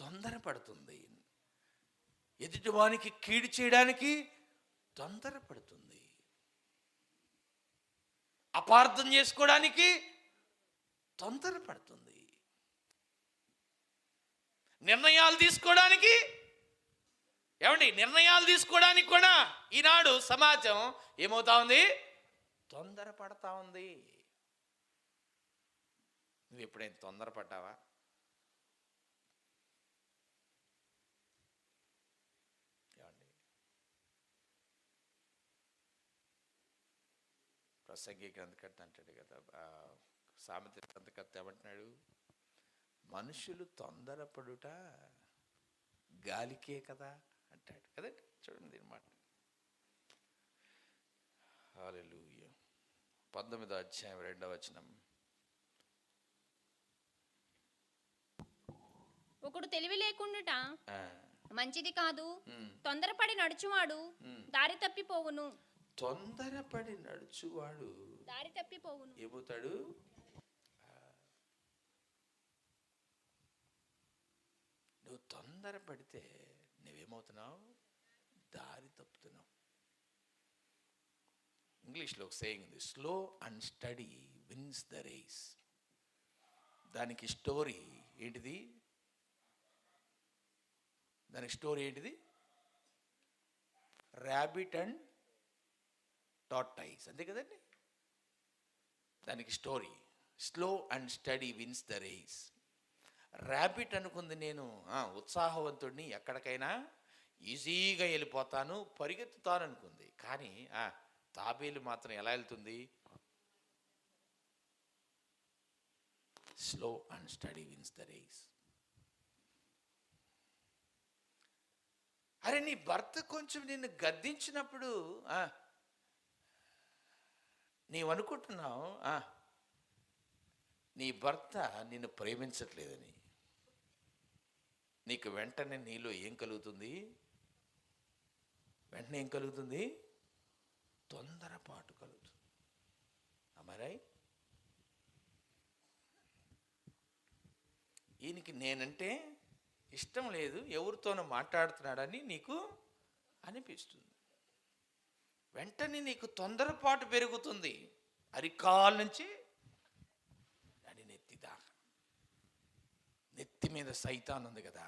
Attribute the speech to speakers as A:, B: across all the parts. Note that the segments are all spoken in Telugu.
A: తొందరపడుతుంది. ఎదుటివానికి కీడు చేయడానికి తొందరపడుతుంది. అపార్థం చేసుకోవడానికి తొందరపడుతుంది. నిర్ణయాలు తీసుకోవడానికి కూడా ఈనాడు సమాజం ఏమవుతా ఉంది? తొందరపడతా ఉంది. నువ్వు ఎప్పుడైనా తొందరపడ్డావా? ప్రసంగి గ్రంథకర్త అంటాడు కదా, సామెత గ్రంథకర్త ఏమంటున్నాడు? మనుషులు తొందరపడుట గాలికే కదా అంటాడు కదండి. చూడండి దీని మాట. హల్లెలూయా. 19వ అధ్యాయం 2వ వచనం.
B: ఒకడు తెలివి లేకుండుట మంచిది కాదు, తొందరపడి నడుచువాడు దారి తప్పిపోవును.
A: తొందరపడి నడుచువాడు
B: దారి తప్పిపోవును.
A: ఏమవుతాడు? నువ్వు తొందరపడితే నువ్వేమవుతున్నావు? దారి తప్పుతున్నావు. ఇంగ్లీష్లో ఒక సేయింగ్ ఉంది, slow and steady wins the race. దానికి స్టోరీ ఏంటిది? ర్యాబిట్ అండ్ టార్టాయిస్, అంతే కదండి. దానికి story slow and steady wins the race. Rabbit అనుకుంది, నేను ఉత్సాహవంతుడిని, ఎక్కడికైనా ఈజీగా వెళ్ళిపోతాను, పరిగెత్తుతాను అనుకుంది. కానీ తాబేలు మాత్రం ఎలా వెళ్తుంది? Slow and steady wins the race. అరే, నీ భర్త కొంచెం నిన్ను గద్దించినప్పుడు నీవు అనుకుంటున్నావు నీ భర్త నిన్ను ప్రేమించట్లేదని. నీకు వెంటనే నీలో ఏం కలుగుతుంది? తొందరపాటు కలుగుతుంది. అమరై ఈయనకి నేనంటే ఇష్టం లేదు, ఎవరితోనో మాట్లాడుతున్నాడని నీకు అనిపిస్తుంది. వెంటనే నీకు తొందరపాటు పెరుగుతుంది. అరికాల నుంచి నడినెత్తి దాకా. నెత్తి మీద సైతాన్ ఉంది కదా.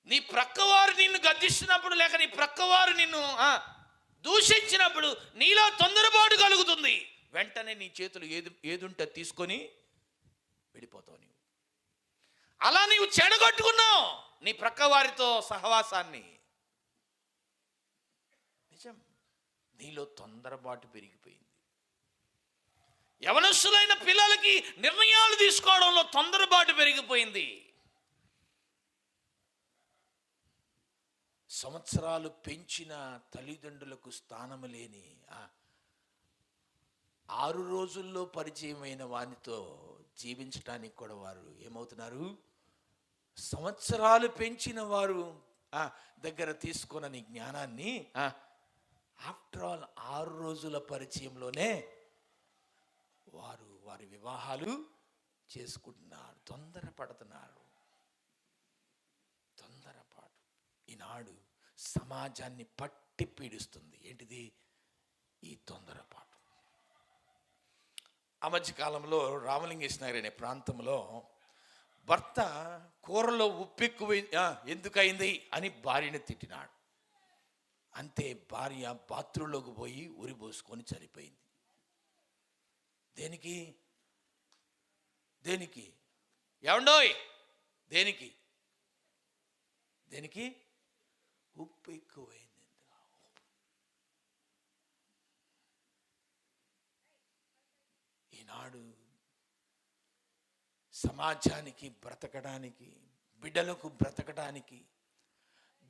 A: నీ ప్రక్కవారు నిన్ను గద్దిస్తున్నప్పుడు, లేక నీ ప్రక్కవారు నిన్ను దూషించినప్పుడు నీలో తొందరపాటు కలుగుతుంది. వెంటనే నీ చేతులు ఏదుంటే తీసుకొని వెళ్ళిపోతావు. నీవు అలా నీవు చెడగొట్టుకున్నావు నీ ప్రక్కవారితో సహవాసాన్ని. నిజం, నీలో తొందరపాటు పెరిగిపోయింది. యవనస్తులైన పిల్లలకి నిర్ణయాలు తీసుకోవడంలో తొందరపాటు పెరిగిపోయింది. సంవత్సరాలు పెంచిన తల్లిదండ్రులకు స్థానము లేని 6 రోజుల్లో పరిచయమైన వానితో జీవించడానికి కూడా వారు ఏమవుతున్నారు? సంవత్సరాలు పెంచిన వారు దగ్గర తీసుకున్న జ్ఞానాన్ని ఆఫ్టర్ ఆల్ 6 రోజుల పరిచయంలోనే వారి వివాహాలు చేసుకుంటున్నారు. తొందరపడుతున్నారు. తొందరపాటు ఈనాడు సమాజాన్ని పట్టి పీడిస్తుంది. ఏంటిది? ఈ తొందరపాటు. ఆ మధ్య కాలంలో రామలింగేశ్వర నగర్ అనే ప్రాంతంలో భర్త కూరలో ఉప్పు ఎక్కువ ఎందుకయింది అని భార్యని తిట్టినాడు. అంతే, భార్య బాత్రూంలోకి పోయి ఉరి పోసుకొని చనిపోయింది. దేనికి ఏమండోయ్? దేనికి? ఉప్పు ఎక్కువైంది. ఈనాడు సమాజానికి బ్రతకడానికి, బిడ్డలకు బ్రతకడానికి,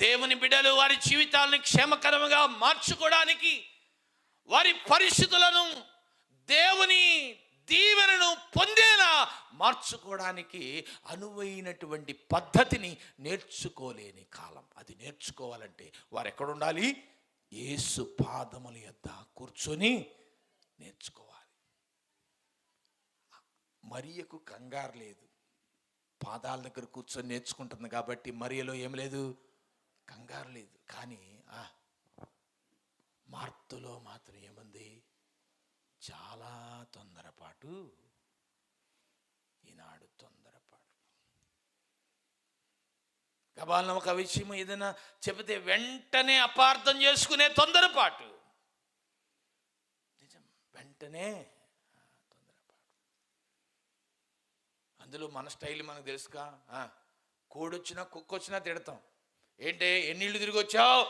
A: దేవుని బిడ్డలు వారి జీవితాలను క్షేమకరముగా మార్చుకోవడానికి, వారి పరిస్థితులను దేవుని దీవెనను పొందేలా మార్చుకోవడానికి అనువైనటువంటి పద్ధతిని నేర్చుకోలేని కాలం. అది నేర్చుకోవాలంటే వారు ఎక్కడుండాలి? యేసు పాదముల యొద్ద కూర్చొని నేర్చుకోవాలి. మరియకు కంగారు లేదు, పాదాల దగ్గర కూర్చొని నేర్చుకుంటుంది కాబట్టి మరియలో ఏం లేదు, కంగారు లేదు. కానీ మార్తలో మాత్రం ఏముంది, చాలా తొందరపాటు. ఈనాడు తొందరపాటు. గబాలన ఒక విషయం ఏదైనా చెబితే వెంటనే అపార్థం చేసుకునే తొందరపాటు. నిజం, వెంటనే తొందరపాటు. అందులో మన స్టైల్ మనకు తెలుసుగా. కోడొచ్చినా కుక్క వచ్చినా తిడతాం. ఏంటి ఎన్నిళ్ళు తిరిగి వచ్చావు,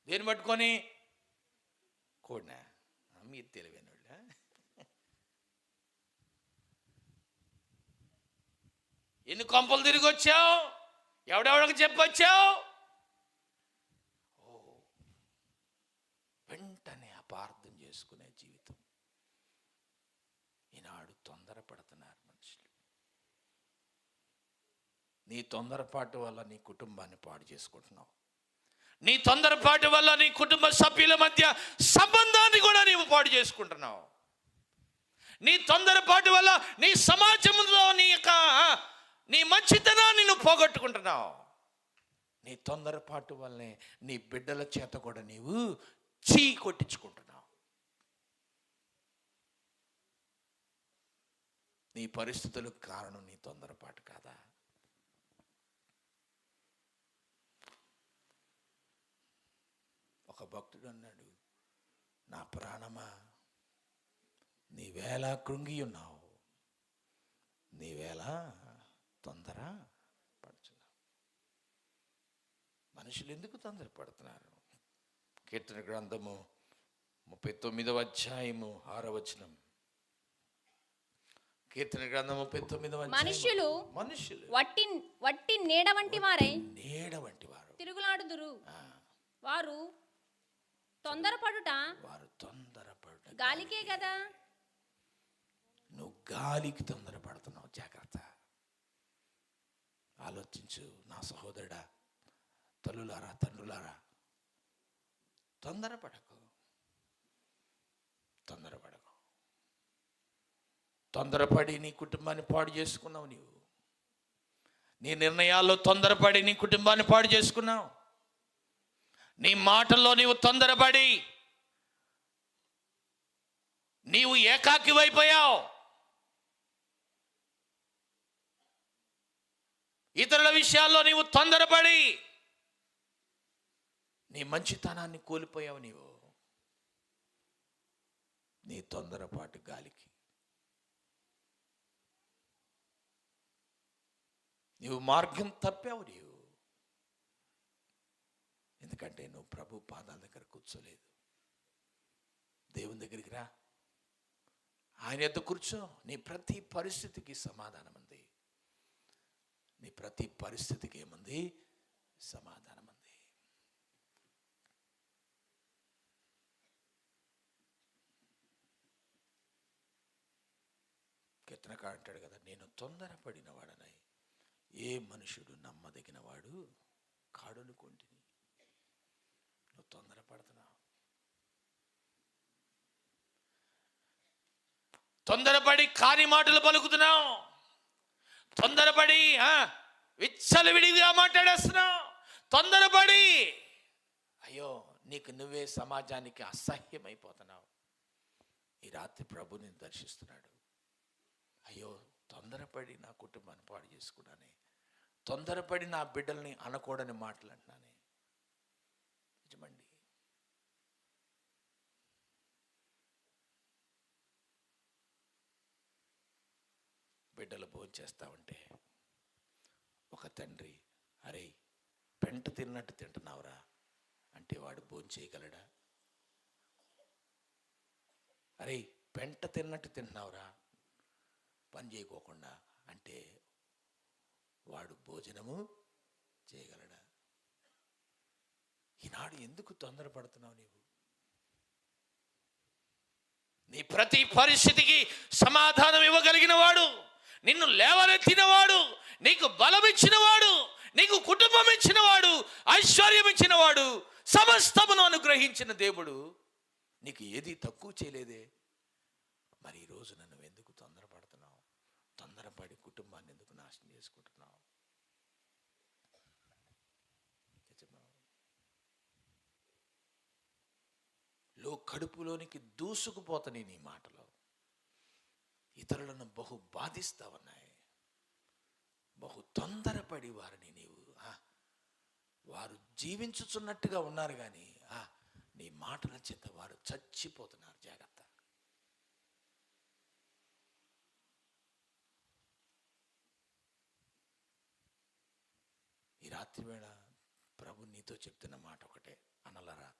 A: దేన్ని పట్టుకొని? కోడినా? మీరు తెలివైన వాళ్ళ. ఎన్ని కొంపలు తిరిగి వచ్చావు, ఎవడెవడికి చెప్పొచ్చావు? వెంటనే అపార్థం చేసుకునే జీవితం. ఈనాడు తొందరపడుతున్నారు మనుషులు. నీ తొందరపాటు వల్ల నీ కుటుంబాన్ని పాడు చేసుకుంటున్నావు. నీ తొందరపాటు వల్ల నీ కుటుంబ సభ్యుల మధ్య సంబంధాన్ని కూడా నీవు పాడు చేసుకుంటున్నావు. నీ తొందరపాటు వల్ల నీ సమాజంలో నీ మంచితనాన్ని నువ్వు పోగొట్టుకుంటున్నావు. నీ తొందరపాటు వల్లనే నీ బిడ్డల చేత కూడా నీవు చీ కొట్టించుకుంటున్నావు. నీ పరిస్థితులకు కారణం నీ తొందరపాటు కాదా? ఒక భక్తుడు అన్నాడు, నా ప్రాణమా నీవేళ కృంగి ఉన్నావు, నీవేళ తొందర పడుచున్నావు. మనుషులు ఎందుకు తొందరపడుతున్నారు? కీర్తన గ్రంథము 39వ అధ్యాయము 6వ వచనం. కీర్తన గ్రంథం 39వ అధ్యాయం. మనుషులు
B: వట్టి నీడ వంటి వారై
A: తిరుగులాడుదురు.
B: వారు తొందరపడుట గాలికే కదా.
A: నువ్వు గాలికి తొందరపడుతున్నావు. జాగ్రత్త. ఆలోచించు నా సహోదరుడా, తల్లులారా, తండ్రులారా, తొందరపడకు. తొందరపడి నీ కుటుంబాన్ని పాడు చేసుకున్నావు. నీవు నీ నిర్ణయాల్లో తొందరపడి నీ కుటుంబాన్ని పాడు చేసుకున్నావు. నీ మాటల్లో నీవు తొందరపడి నీవు ఏకాకివైపోయావు. ఇతరుల విషయాల్లో నీవు తొందరపడి నీ మంచితనాన్ని కోల్పోయావు. నీ తొందరపాటు గాలికి నీవు మార్గం తప్పావు. ఎందుకంటే నువ్వు ప్రభు పాదాల దగ్గర కూర్చోలేదు. దేవుని దగ్గరికి రా, ఆయన యొద్ద కూర్చో. నీ ప్రతి పరిస్థితికి సమాధానం ఉంది. నీ ప్రతి పరిస్థితికి ఏముంది? సమాధానం ఉంది. కీర్తనకారుడు అంటాడు కదా, నేను తొందరపడిన వాడనై ఏ మనుషుడు నమ్మదగిన వాడు కాడనుకొంటిని. నువ్వు తొందరపడుతున్నావు. తొందరపడి కాని మాటలు పలుకుతున్నావు. తొందరపడి విచ్చలవిడిగా మాట్లాడేస్తున్నావు. తొందరపడి అయ్యో నీకు నువ్వే సమాజానికి అసహ్యమైపోతున్నావు. ఈ రాత్రి ప్రభు నేను దర్శిస్తున్నాడు. అయ్యో తొందరపడి నా కుటుంబాన్ని పాడు చేసుకున్నానే, తొందరపడి నా బిడ్డల్ని అనకూడని మాటలు అంటున్నానే. నిజమండి. బిడ్డలు భోజనం చేస్తా ఉంటే ఒక తండ్రి, అరే పెంట తిన్నట్టు తింటున్నావురా అంటే వాడు భోజనం చేయగలడా? అరే పెంట తిన్నట్టు తింటున్నావురా పని చేయకోకుండా అంటే వాడు భోజనము చేయగలడా? ఈనాడు ఎందుకు తొందరపడుతున్నావు? నీ ప్రతి పరిస్థితికి సమాధానం ఇవ్వగలిగిన వాడు, నిన్ను లేవనెత్తినవాడు, నీకు బలం ఇచ్చినవాడు, నీకు కుటుంబం ఇచ్చినవాడు, ఐశ్వర్యం ఇచ్చినవాడు, సమస్తమును అనుగ్రహించిన దేవుడు నీకు ఏది తక్కువ చేయలేదే. మరి ఈరోజు నన్ను ఎందుకు తొందరపడుతున్నావు? తొందరపడి కుటుంబాన్ని ఎందుకు నాశనం చేసుకుంటున్నావు? కడుపులోనికి దూసుకుపోతాయి నీ మాటలు. ఇతరులను బహు బాధిస్తా ఉన్నాయి. బహు తొందరపడి వారిని నీవు వారు జీవించుచున్నట్టుగా ఉన్నారు, కానీ నీ మాటల చేత వారు చచ్చిపోతున్నారు. జాగ్రత్త. ఈ రాత్రి వేళ ప్రభు నీతో చెప్తున్న మాట ఒకటే, అన్నలారా,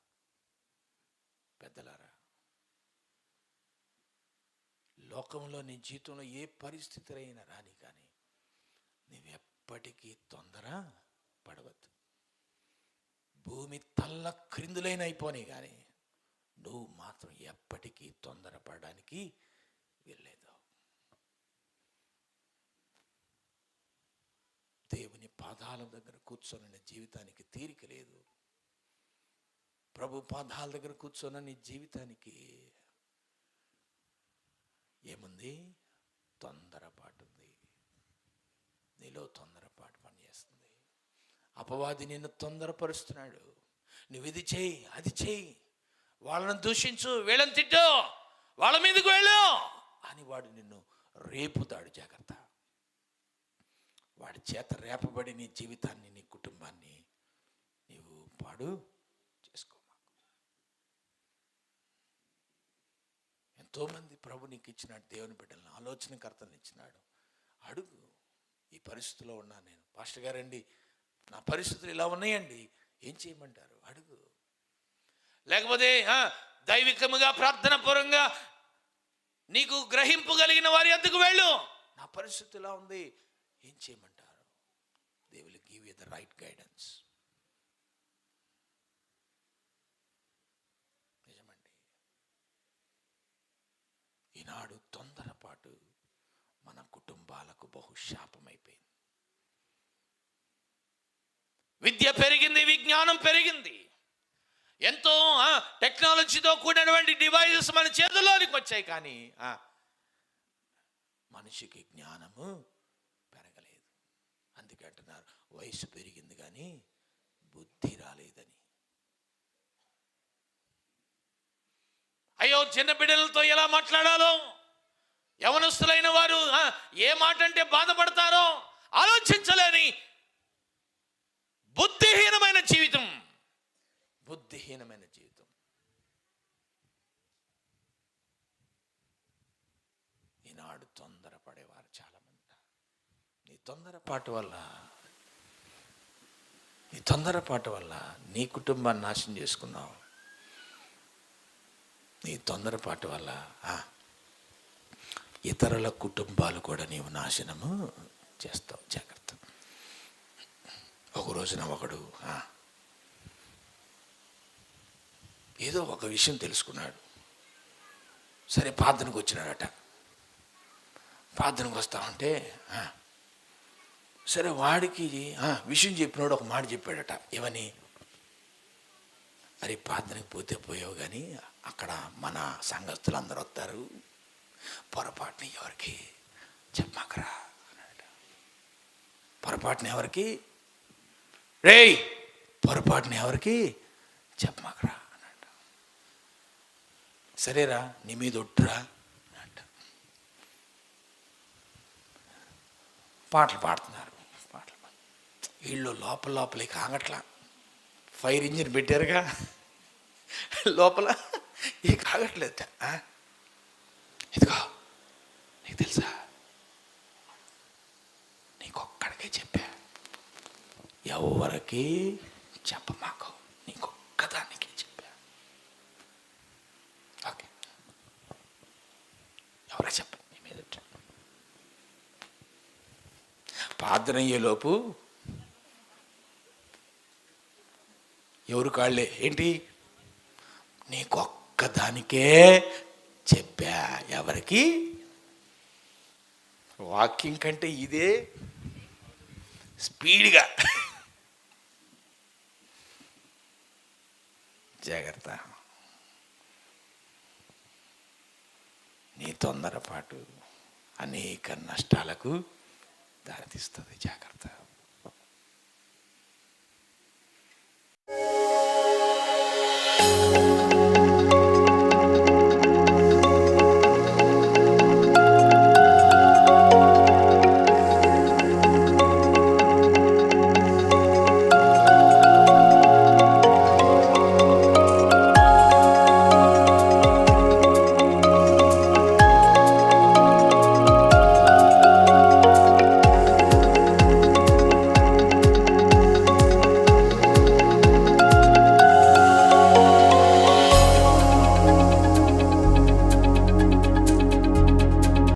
A: పెద్దలారా, లోకంలో నీ జీవితంలో ఏ పరిస్థితి అయినా రాని కానీ నువ్వెప్పటికీ తొందర పడవద్దు. భూమి తల్ల క్రిందులైన అయిపోని కానీ నువ్వు మాత్రం ఎప్పటికీ తొందరపడడానికి వెళ్ళలేదు. దేవుని పాదాల దగ్గర కూర్చొని జీవితానికి తీరిక లేదు. ప్రభు పాదాల దగ్గర కూర్చొని నీ జీవితానికి ఏముంది? తొందరపాటు ఉంది. నీలో తొందరపాటు పనిచేస్తుంది. అపవాది నిన్ను తొందరపరుస్తున్నాడు. నువ్వు ఇది చేయి, అది చేయి, వాళ్ళని దూషించు, వీళ్ళని తిట్టు, వాళ్ళ మీదకు వెళ్ళు అని వాడు నిన్ను రేపుతాడు. జాగ్రత్త. వాడి చేత రేపబడి నీ జీవితాన్ని, నీ కుటుంబాన్ని నీవు పాడు చేసుకో. ఎంతోమంది ప్రభు నీకు ఇచ్చినాడు, దేవుని బిడ్డలను, ఆలోచనకర్తలను ఇచ్చినాడు. అడుగు. ఈ పరిస్థితిలో ఉన్నాను నేను, పాస్టర్ గారండి నా పరిస్థితులు ఇలా ఉన్నాయండి, ఏం చేయమంటారు? అడుగు. లేకపోతే దైవికముగా ప్రార్థన పూర్వంగా నీకు గ్రహింపు కలిగిన వారి వద్దకు వెళ్ళు. నా పరిస్థితి ఇలా ఉంది, ఏం చేయమంటారు? They will give you the right guidance. నిజమండి. ఈనాడు తొందరపాటు మన కుటుంబాలకు బహు శాపమైపోయింది. విద్య పెరిగింది, విజ్ఞానం పెరిగింది, ఎంతో టెక్నాలజీతో కూడినటువంటి డివైజెస్ మన చేతుల్లోనికి వచ్చాయి, కానీ మనిషికి జ్ఞానము పెరగలేదు. అందుకే అంటున్నారు వయసు పెరిగింది కానీ బుద్ధి రాలేదని. అయ్యో, చిన్న బిడ్డలతో ఎలా మాట్లాడాలో, యవనస్తులైన వారు ఏ మాట అంటే బాధపడతారో ఆలోచించలేని బుద్ధిహీనమైన జీవితం. బుద్ధిహీనమైన జీవితం. ఈనాడు తొందరపడేవారు చాలా మంది. నీ తొందరపాటు వల్ల నీ కుటుంబాన్ని నాశనం చేసుకున్నావు. నీ తొందరపాటు వల్ల ఇతరుల కుటుంబాలు కూడా నీవు నాశనము చేస్తావు. జాగ్రత్త. ఒక రోజున ఒకడు ఏదో ఒక విషయం తెలుసుకున్నాడు. సరే ప్రార్థనకు వచ్చినాడట. ప్రార్థనకు వస్తా ఉంటే సరే వాడికి విషయం చెప్పినాడు ఒక మాట చెప్పాడట. ఏమని? అరే, ప్రార్థనకు పోతే పోయావు, కానీ అక్కడ మన సంఘస్థులు అందరూ వస్తారు, పొరపాటుని ఎవరికి చెప్పమాకరా అన్నాడు. పొరపాటుని ఎవరికి? రేయ్, పొరపాటుని ఎవరికి చెప్పమాకరా అన్నట్టు. సరేరా, నీ మీద ఒట్టురా అన్నట్టు. పాటలు పాడుతున్నారు. వీళ్ళు లోపలికి ఆగట్లా. ఫైర్ ఇంజిన్ పెట్టారుగా లోపల, ఈ కాగట్లేదు. ఇదిగో, నీకు తెలుసా, నీకొక్కడికే చెప్పా, ఎవరికి చెప్పమాకు, నీకొక్కదానికి చెప్పా. ఓకే, ఎవరికి చెప్ప, నీ మీద ప్రార్థన అయ్యేలోపు ఎవరు కాళ్ళే ఏంటి, నీకొక్కదానికే చెప్పా, ఎవరికి? వాకింగ్ కంటే ఇదే స్పీడ్గా. జాగ్రత్త. నీ తొందరపాటు అనేక నష్టాలకు దారితీస్తుంది. జాగ్రత్త.